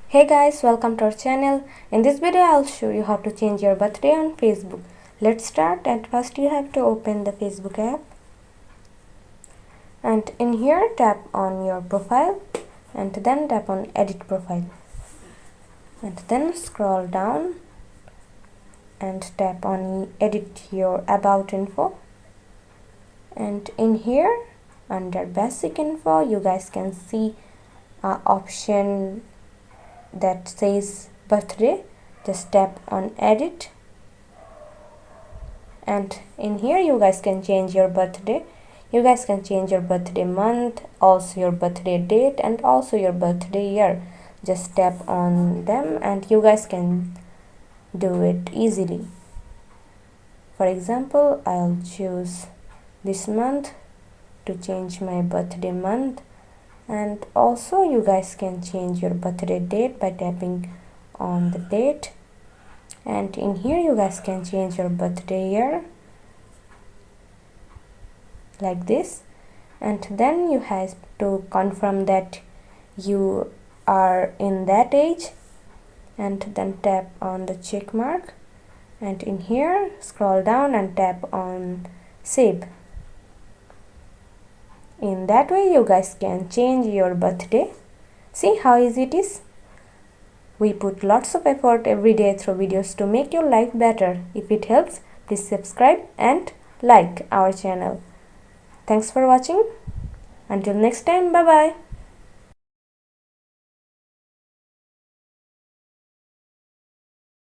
Hey guys, welcome to our channel. In this video I'll show you how to change your birthday on Facebook. Let's start, and first you have to open the Facebook app, and in here tap on your profile and then tap on edit profile, and then scroll down and tap on edit your about info, and in here under basic info you guys can see option that says birthday. Just tap on edit, and in here you guys can change your birthday. You guys can change your birthday month, also your birthday date, and also your birthday year. Just tap on them and you guys can do it easily. For example, I'll choose this month to change my birthday month, and also you guys can change your birthday date by tapping on the date, and in here you guys can change your birthday year like this, and then you have to confirm that you are in that age, and then tap on the check mark, and in here scroll down and tap on save. In that way you guys can change your birthday. See how easy it is? We put lots of effort every day through videos to make your life better. If it helps, please subscribe and like our channel. Thanks for watching. Until next time, bye bye.